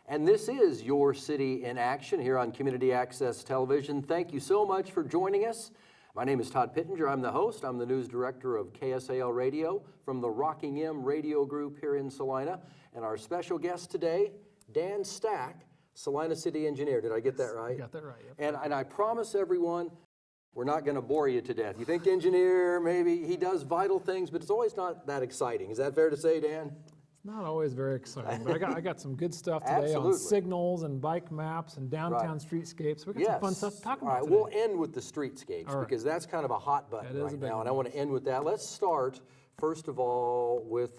And this is Your City in Action here on Community Access Television. Thank you so much for joining us. My name is Todd Pittenger. I'm the host. I'm the news director of KSAL Radio from the Rockingham Radio Group here in Salina. And our special guest today, Dan Stack, Salina City Engineer. Did I get that right? You got that right, yep. And I promise everyone, we're not going to bore you to death. You think engineer, maybe he does vital things, but it's always not that exciting. Is that fair to say, Dan? It's not always very exciting, but I got some good stuff today on signals and bike maps and downtown streetscapes. We got some fun stuff to talk about today. We'll end with the streetscapes because that's kind of a hot button right now, and I want to end with that. Let's start, first of all, with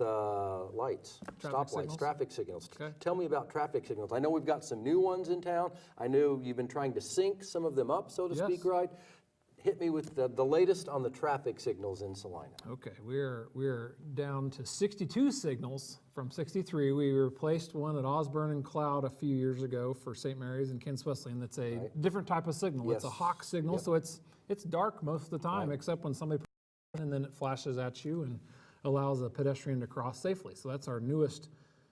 lights, stoplights, traffic signals. Okay. Tell me about traffic signals. I know we've got some new ones in town. I know you've been trying to sync some of them up, so to speak, right? Hit me with the latest on the traffic signals in Salina. Okay, we're down to 62 signals from 63. We replaced one at Osborne and Cloud a few years ago for St. Mary's and Kents Wesley, and it's a different type of signal. Yes. It's a hawk signal, so it's dark most of the time, except when somebody pushes it, and then it flashes at you and allows a pedestrian to cross safely. So that's our newest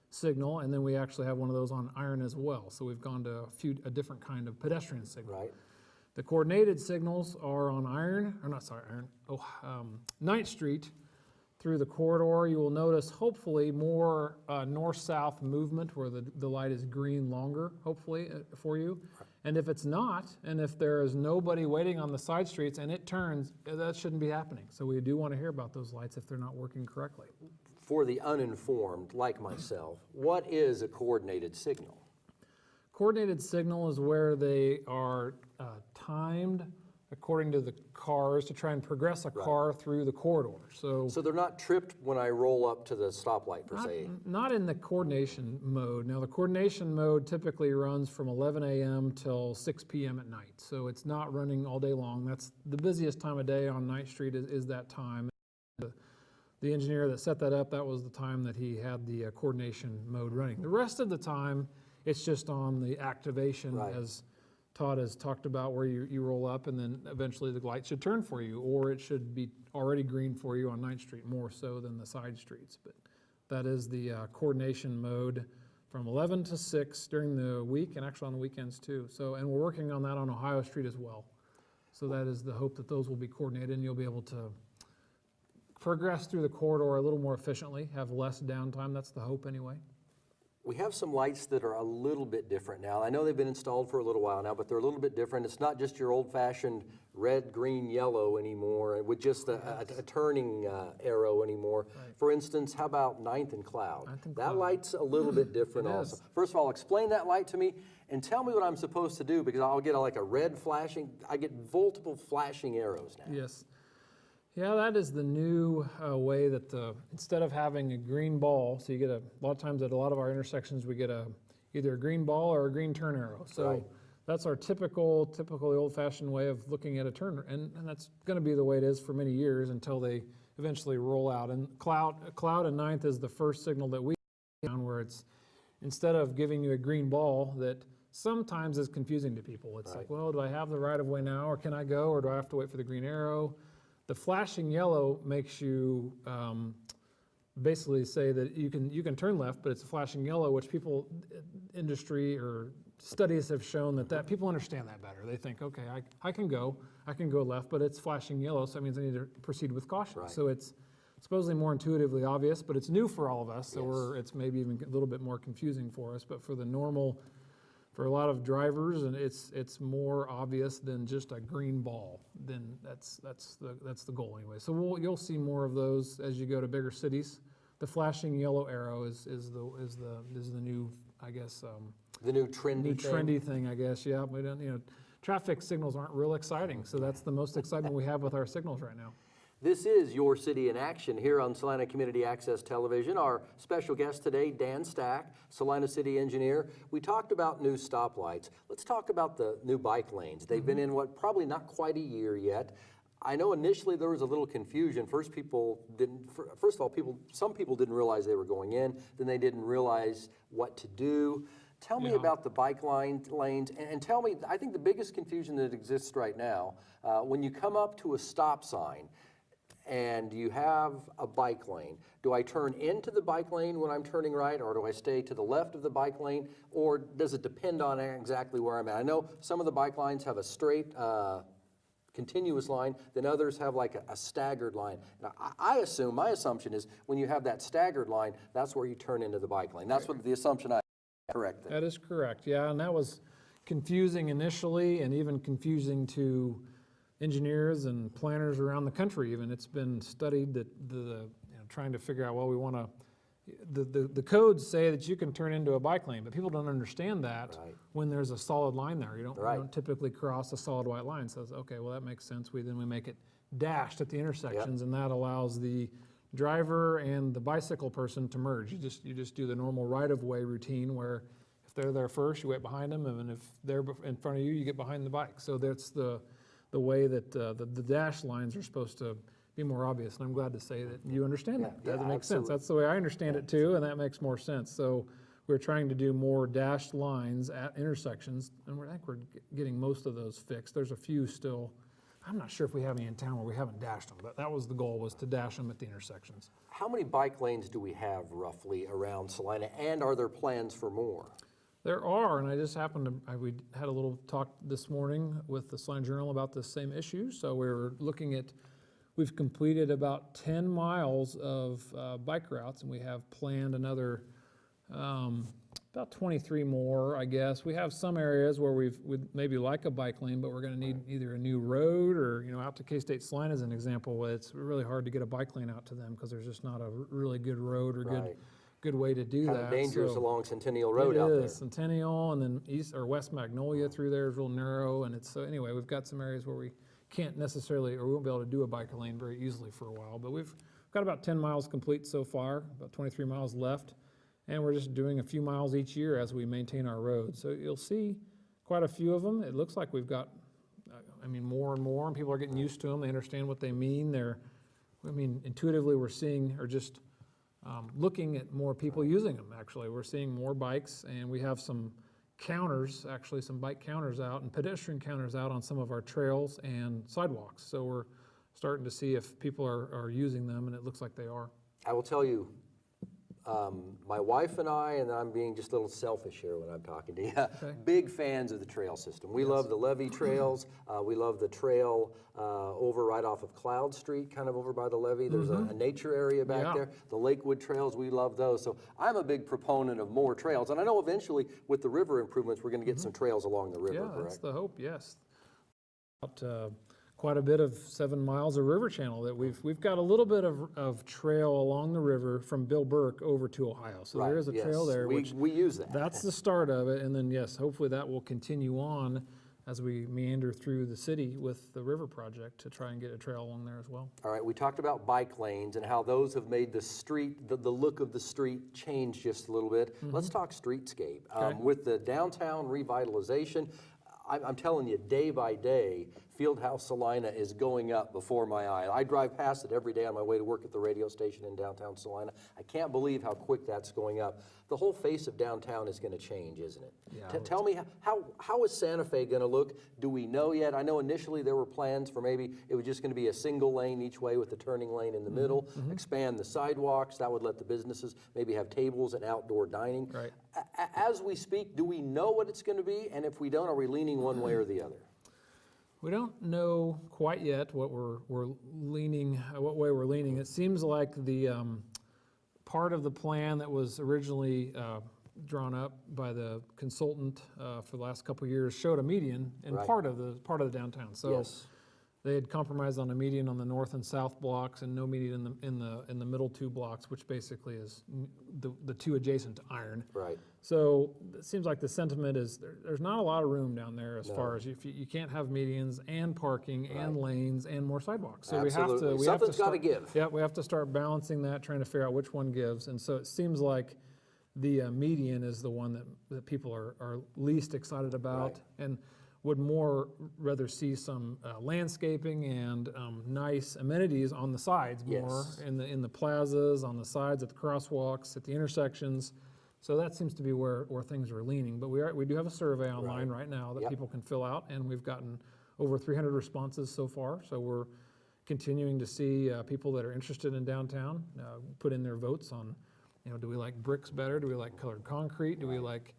signal, and then we actually have one of those on iron as well. So we've gone to a different kind of pedestrian signal. Right. The coordinated signals are on 9th Street through the corridor. You will notice hopefully more north-south movement where the light is green longer, hopefully, for you. And if it's not, and if there is nobody waiting on the side streets and it turns, that shouldn't be happening. So we do want to hear about those lights if they're not working correctly. For the uninformed, like myself, what is a coordinated signal? Coordinated signal is where they are timed according to the cars to try and progress a car through the corridor. So they're not tripped when I roll up to the stoplight, per se? Not in the coordination mode. Now, the coordination mode typically runs from 11 a.m. till 6 p.m. at night. So it's not running all day long. That's the busiest time of day on 9th Street is that time. The engineer that set that up, that was the time that he had the coordination mode running. The rest of the time, it's just on the activation, as Todd has talked about, where you roll up and then eventually the light should turn for you, or it should be already green for you on 9th Street, more so than the side streets. But that is the coordination mode from 11 to 6 during the week and actually on the weekends too. So, and we're working on that on Ohio Street as well. So that is the hope that those will be coordinated and you'll be able to progress through the corridor a little more efficiently, have less downtime. That's the hope anyway. We have some lights that are a little bit different now. I know they've been installed for a little while now, but they're a little bit different. It's not just your old-fashioned red, green, yellow anymore with just a turning arrow anymore. Right. For instance, how about 9th and Cloud? That light's a little bit different also. First of all, explain that light to me and tell me what I'm supposed to do, because I'll get like a red flashing. I get multiple flashing arrows now. Yes. Yeah, that is the new way that instead of having a green ball, so you get a lot of times at a lot of our intersections we get either a green ball or a green turn arrow. So that's our typically old-fashioned way of looking at a turn, and that's going to be the way it is for many years until they eventually roll out. And Cloud and 9th is the first signal that we found where it's instead of giving you a green ball that sometimes is confusing to people. It's like, well, do I have the right of way now, or can I go, or do I have to wait for the green arrow? The flashing yellow makes you basically say that you can turn left, but it's a flashing yellow, which industry or studies have shown that people understand that better. They think, okay, I can go left, but it's flashing yellow, so that means I need to proceed with caution. Right. So it's supposedly more intuitively obvious, but it's new for all of us, so it's maybe even a little bit more confusing for us. But for the normal, for a lot of drivers, and it's more obvious than just a green ball. Then that's the goal anyway. So you'll see more of those as you go to bigger cities. The flashing yellow arrow is the new, I guess. The new trendy thing, I guess. Yeah, we don't, traffic signals aren't real exciting, so that's the most excitement we have with our signals right now. This is Your City in Action here on Salina Community Access Television. Our special guest today, Dan Stack, Salina City Engineer. We talked about new stoplights. Let's talk about the new bike lanes. They've been in probably not quite a year yet. I know initially there was a little confusion. First of all, some people didn't realize they were going in. Then they didn't realize what to do. Tell me about the bike lanes, and tell me, I think the biggest confusion that exists right now, when you come up to a stop sign, and you have a bike lane. Do I turn into the bike lane when I'm turning right, or do I stay to the left of the bike lane, or does it depend on exactly where I'm at? I know some of the bike lines have a straight, continuous line, then others have like a staggered line. Now, I assume, my assumption is when you have that staggered line, that's where you turn into the bike lane. That's what the assumption I correct then. That is correct, yeah, and that was confusing initially and even confusing to engineers and planners around the country even. It's been studied that trying to figure out, well, we want to, the codes say that you can turn into a bike lane, but people don't understand that when there's a solid line there. You don't typically cross a solid white line. So, okay, well, that makes sense. Then we make it dashed at the intersections, and that allows the driver and the bicycle person to merge. You just do the normal right-of-way routine where if they're there first, you wait behind them, and if they're in front of you, you get behind the bike. So that's the way that the dash lines are supposed to be more obvious, and I'm glad to say that you understand that. That makes sense. That's the way I understand it too, and that makes more sense. So we're trying to do more dashed lines at intersections, and I think we're getting most of those fixed. There's a few still. I'm not sure if we have any in town where we haven't dashed them, but that was the goal, was to dash them at the intersections. How many bike lanes do we have roughly around Salina, and are there plans for more? There are, and I just happened to, we had a little talk this morning with the Salina Journal about this same issue. So we're looking at, we've completed about 10 miles of bike routes, and we have planned another about 23 more, I guess. We have some areas where we'd maybe like a bike lane, but we're going to need either a new road or, out to K-State Salina as an example. It's really hard to get a bike lane out to them because there's just not a really good road or good way to do that. Kind of dangerous along Centennial Road out there. Centennial, and then east or west Magnolia through there is real narrow, and it's so anyway. We've got some areas where we can't necessarily, or we won't be able to do a bike lane very easily for a while. But we've got about 10 miles complete so far, about 23 miles left, and we're just doing a few miles each year as we maintain our roads. So you'll see quite a few of them. It looks like we've got, more and more, and people are getting used to them. They understand what they mean. Intuitively we're seeing, or just looking at more people using them, actually. We're seeing more bikes, and we have some counters, actually some bike counters out and pedestrian counters out on some of our trails and sidewalks. So we're starting to see if people are using them, and it looks like they are. I will tell you, my wife and I, and I'm being just a little selfish here when I'm talking to you, big fans of the trail system. We love the levee trails. We love the trail over right off of Cloud Street, kind of over by the levee. There's a nature area back there. The Lakewood trails, we love those. So I'm a big proponent of more trails. And I know eventually with the river improvements, we're going to get some trails along the river, correct? That's the hope, yes. Quite a bit of 7 miles of river channel that we've got a little bit of trail along the river from Bill Burke over to Ohio. So there is a trail there. We use that. That's the start of it. And then, yes, hopefully that will continue on as we meander through the city with the river project to try and get a trail along there as well. All right, we talked about bike lanes and how those have made the street, the look of the street change just a little bit. Let's talk streetscape. With the downtown revitalization, I'm telling you, day by day, Fieldhouse Salina is going up before my eye. I drive past it every day on my way to work at the radio station in downtown Salina. I can't believe how quick that's going up. The whole face of downtown is going to change, isn't it? Yeah, Tell me, how is Santa Fe going to look? Do we know yet? I know initially there were plans for maybe it was just going to be a single lane each way with the turning lane in the middle, expand the sidewalks. That would let the businesses maybe have tables and outdoor dining. Right. As we speak, do we know what it's going to be? And if we don't, are we leaning one way or the other? We don't know quite yet what we're leaning, what way we're leaning. It seems like the part of the plan that was originally drawn up by the consultant for the last couple of years showed a median in part of the downtown. So they had compromised on a median on the north and south blocks and no median in the middle two blocks, which basically is the two adjacent to Iron. Right. So it seems like the sentiment is there's not a lot of room down there as far as you can't have medians and parking and lanes and more sidewalks. So Absolutely. Something's got to give. Yeah, we have to start balancing that, trying to figure out which one gives. And so it seems like the median is the one that people are least excited about and would more rather see some landscaping and nice amenities on the sides more, in the plazas, on the sides, at the crosswalks, at the intersections. So that seems to be where things are leaning. But we do have a survey online right now that people can fill out, and we've gotten over 300 responses so far. So we're continuing to see people that are interested in downtown put in their votes on, do we like bricks better? Do we like colored concrete? Do we like,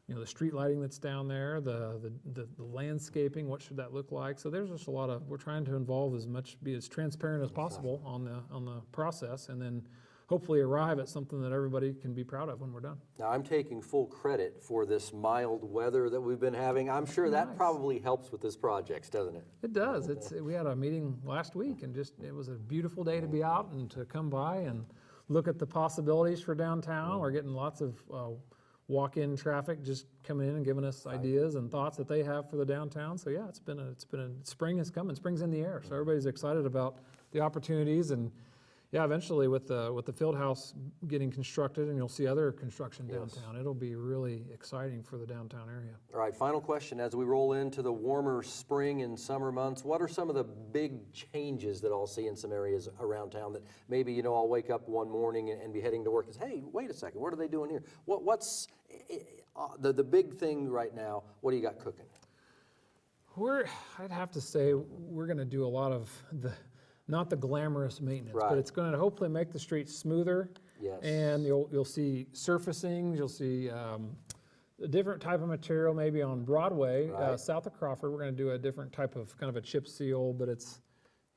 the street lighting that's down there, the landscaping? What should that look like? So there's just a lot of, we're trying to involve be as transparent as possible on the process, and then hopefully arrive at something that everybody can be proud of when we're done. Now, I'm taking full credit for this mild weather that we've been having. I'm sure that probably helps with this project, doesn't it? It does. We had a meeting last week, and it was a beautiful day to be out and to come by and look at the possibilities for downtown. We're getting lots of walk-in traffic just coming in and giving us ideas and thoughts that they have for the downtown. So yeah, spring is coming. Spring's in the air, so everybody's excited about the opportunities. And yeah, eventually with the field house getting constructed, and you'll see other construction downtown, it'll be really exciting for the downtown area. All right, final question. As we roll into the warmer spring and summer months, what are some of the big changes that I'll see in some areas around town that maybe, I'll wake up one morning and be heading to work and say, hey, wait a second, what are they doing here? What's the big thing right now? What do you got cooking? I'd have to say we're going to do a lot of not the glamorous maintenance, but it's going to hopefully make the streets smoother. Yes. And you'll see surfacing, you'll see a different type of material maybe on Broadway, south of Crawford. We're going to do a different type of kind of a chip seal, but it's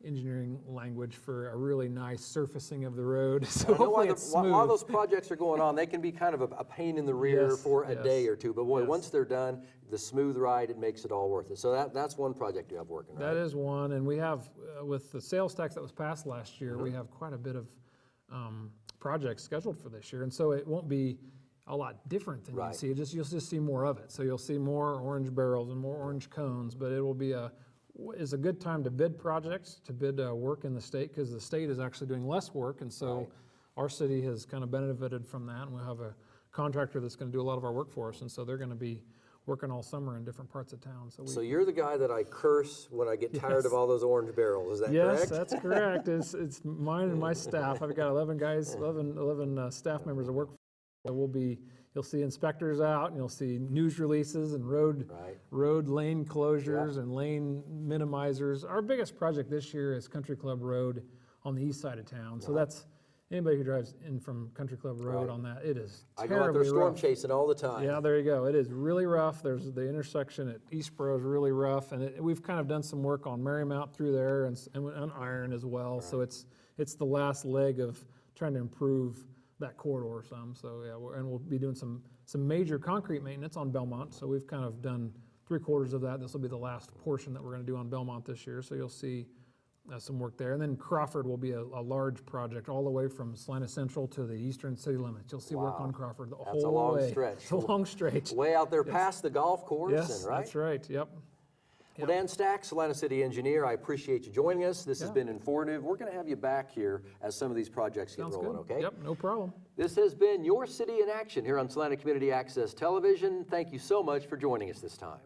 engineering language for a really nice surfacing of the road. So hopefully it's smooth. While those projects are going on, they can be kind of a pain in the rear for a day or two. But boy, once they're done, the smooth ride, it makes it all worth it. So that's one project you have working, right? That is one, and we have, with the sales tax that was passed last year, we have quite a bit of projects scheduled for this year. And so it won't be a lot different than you see. You'll just see more of it. So you'll see more orange barrels and more orange cones, but it will be is a good time to bid projects, to bid work in the state, because the state is actually doing less work, and so our city has kind of benefited from that, and we'll have a contractor that's going to do a lot of our work for us, and so they're going to be working all summer in different parts of town. So you're the guy that I curse when I get tired of all those orange barrels, is that correct? Yes, that's correct. It's mine and my staff. I've got 11 staff members that work for me. You'll see inspectors out, and you'll see news releases and road lane closures and lane minimizers. Our biggest project this year is Country Club Road on the east side of town. So that's anybody who drives in from Country Club Road on that. It is terribly rough. I go out there storm chasing all the time. Yeah, there you go. It is really rough. There's the intersection at Eastboro is really rough, and we've kind of done some work on Marymount through there and on Iron as well. So it's the last leg of trying to improve that corridor some. So yeah, and we'll be doing some major concrete maintenance on Belmont. So we've kind of done 3/4 of that. This will be the last portion that we're going to do on Belmont this year. So you'll see some work there. And then Crawford will be a large project all the way from Salina Central to the eastern city limits. You'll see work on Crawford the whole way. That's a long stretch. It's a long stretch. Way out there past the golf course. Yes, that's right. Yep. Well, Dan Stack, Salina City Engineer, I appreciate you joining us. This has been informative. We're going to have you back here as some of these projects get rolling, okay? Yep, no problem. This has been Your City in Action here on Salina Community Access Television. Thank you so much for joining us this time.